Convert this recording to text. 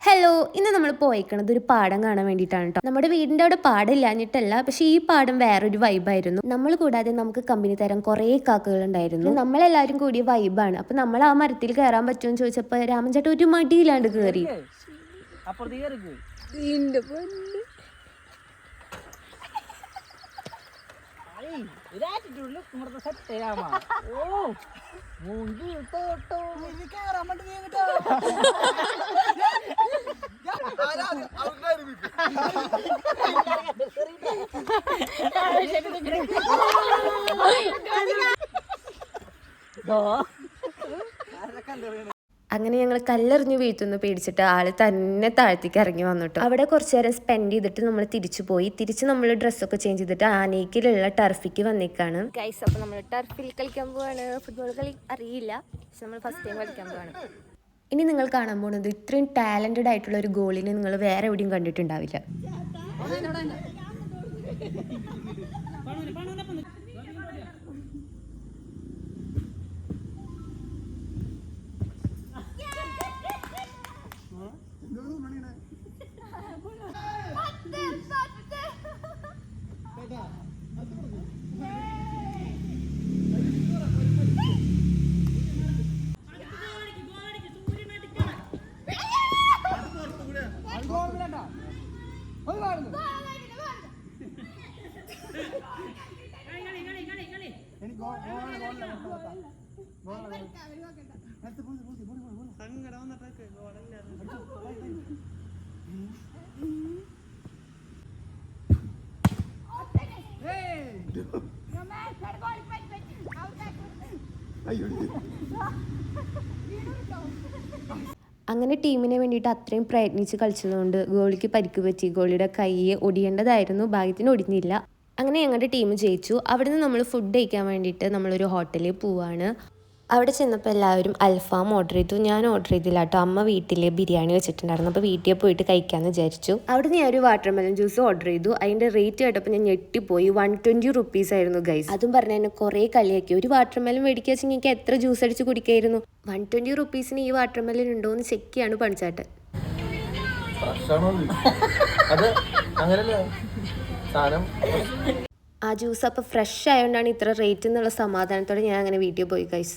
Hello, ഇന്ന് നമ്മൾ പോയിക്കണത് ഒരു പാടം കാണാൻ വേണ്ടിയിട്ടാണ് കേട്ടോ. നമ്മുടെ വീടിൻ്റെ അവിടെ പാടം ഇല്ലാഞ്ഞിട്ടല്ല, പക്ഷേ ഈ പാടം വേറൊരു വൈബായിരുന്നു. നമ്മൾ കൂടാതെ നമുക്ക് കമ്പനി തരാൻ കുറേ കാക്കകൾ ഉണ്ടായിരുന്നു. നമ്മളെല്ലാവരും കൂടിയ വൈബാണ്. അപ്പം നമ്മൾ ആ മരത്തിൽ കയറാൻ പറ്റുമെന്ന് ചോദിച്ചപ്പോൾ രാമൻ ചേട്ടൻ ഒരു മടിയില്ലാണ്ട് കയറി. അങ്ങനെ ഞങ്ങൾ കല്ലെറിഞ്ഞു വീഴ്ത്തുന്നു പേടിച്ചിട്ട് ആള് തന്നെ താഴത്തേക്ക് ഇറങ്ങി വന്നിട്ടു. അവിടെ കുറച്ചു നേരം സ്പെൻഡ് ചെയ്തിട്ട് നമ്മൾ തിരിച്ച് നമ്മൾ ഡ്രസ്സൊക്കെ ചേഞ്ച് ചെയ്തിട്ട് ആനയ്ക്കിലുള്ള ടർഫിക്ക് വന്നേക്കാണ് ഗൈസ്. അപ്പോൾ നമ്മൾ ടർഫിൽ കളിക്കാൻ പോവാണ്. ഫുട്ബോൾ കളി അറിയില്ല, പക്ഷെ നമ്മൾ ഫസ്റ്റ് ടൈം കളിക്കാൻ പോവാണ്. ഇനി നിങ്ങൾ കാണാൻ പോകുന്നത് ഇത്രയും ടാലന്റഡ് ആയിട്ടുള്ള ഒരു ഗോളിനെ നിങ്ങൾ വേറെ എവിടെയും കണ്ടിട്ടുണ്ടാവില്ല. അങ്ങനെ ടീമിനെ വേണ്ടിയിട്ട് അത്രയും പ്രയത്നിച്ച് കളിച്ചതുകൊണ്ട് ഗോളിക്ക് പരിക്ക് പറ്റി. ഗോളിയുടെ കൈ ഒടിയേണ്ടതായിരുന്നു, ഭാഗ്യത്തിന് ഒടിഞ്ഞില്ല. അങ്ങനെ ഞങ്ങളുടെ ടീം ജയിച്ചു. അവിടുന്ന് നമ്മൾ ഫുഡ് കഴിക്കാൻ വേണ്ടിയിട്ട് നമ്മളൊരു ഹോട്ടലിൽ പോവാണ്. അവിടെ ചെന്നപ്പോൾ എല്ലാവരും അൽഫാം ഓർഡർ ചെയ്തു. ഞാൻ ഓർഡർ ചെയ്തില്ല കേട്ടോ. അമ്മ വീട്ടിൽ ബിരിയാണി വെച്ചിട്ടുണ്ടായിരുന്നു, അപ്പോൾ വീട്ടിൽ പോയിട്ട് കഴിക്കാമെന്ന് വിചാരിച്ചു. അവിടെ ഞാൻ ഒരു വാട്ടർമെലൺ ജ്യൂസ് ഓർഡർ ചെയ്തു. അതിൻ്റെ റേറ്റ് കേട്ടപ്പോൾ ഞാൻ ഞെട്ടിപ്പോയി. 120 rupees ആയിരുന്നു ഗൈസ്. അതും പറഞ്ഞാൽ എന്നെ കുറേ കളിയാക്കി. ഒരു വാട്ടർമെലൺ മേടിക്കുക വെച്ചാൽ എനിക്ക് എത്ര ജ്യൂസ് അടിച്ച് കുടിക്കായിരുന്നു. 120 rupeesന് ഈ വാട്ടർമെലൺ ഉണ്ടോ എന്ന് ചെക്ക് ചെയ്യാണ് പണിച്ചാട്ടൻ. ആ ജ്യൂസ് അപ്പോൾ ഫ്രഷ് ആയതുകൊണ്ടാണ് ഇത്ര റേറ്റ് എന്നുള്ള സമാധാനത്തോടെ ഞാൻ അങ്ങനെ വീട്ടിൽ പോയി ഗൈസ്.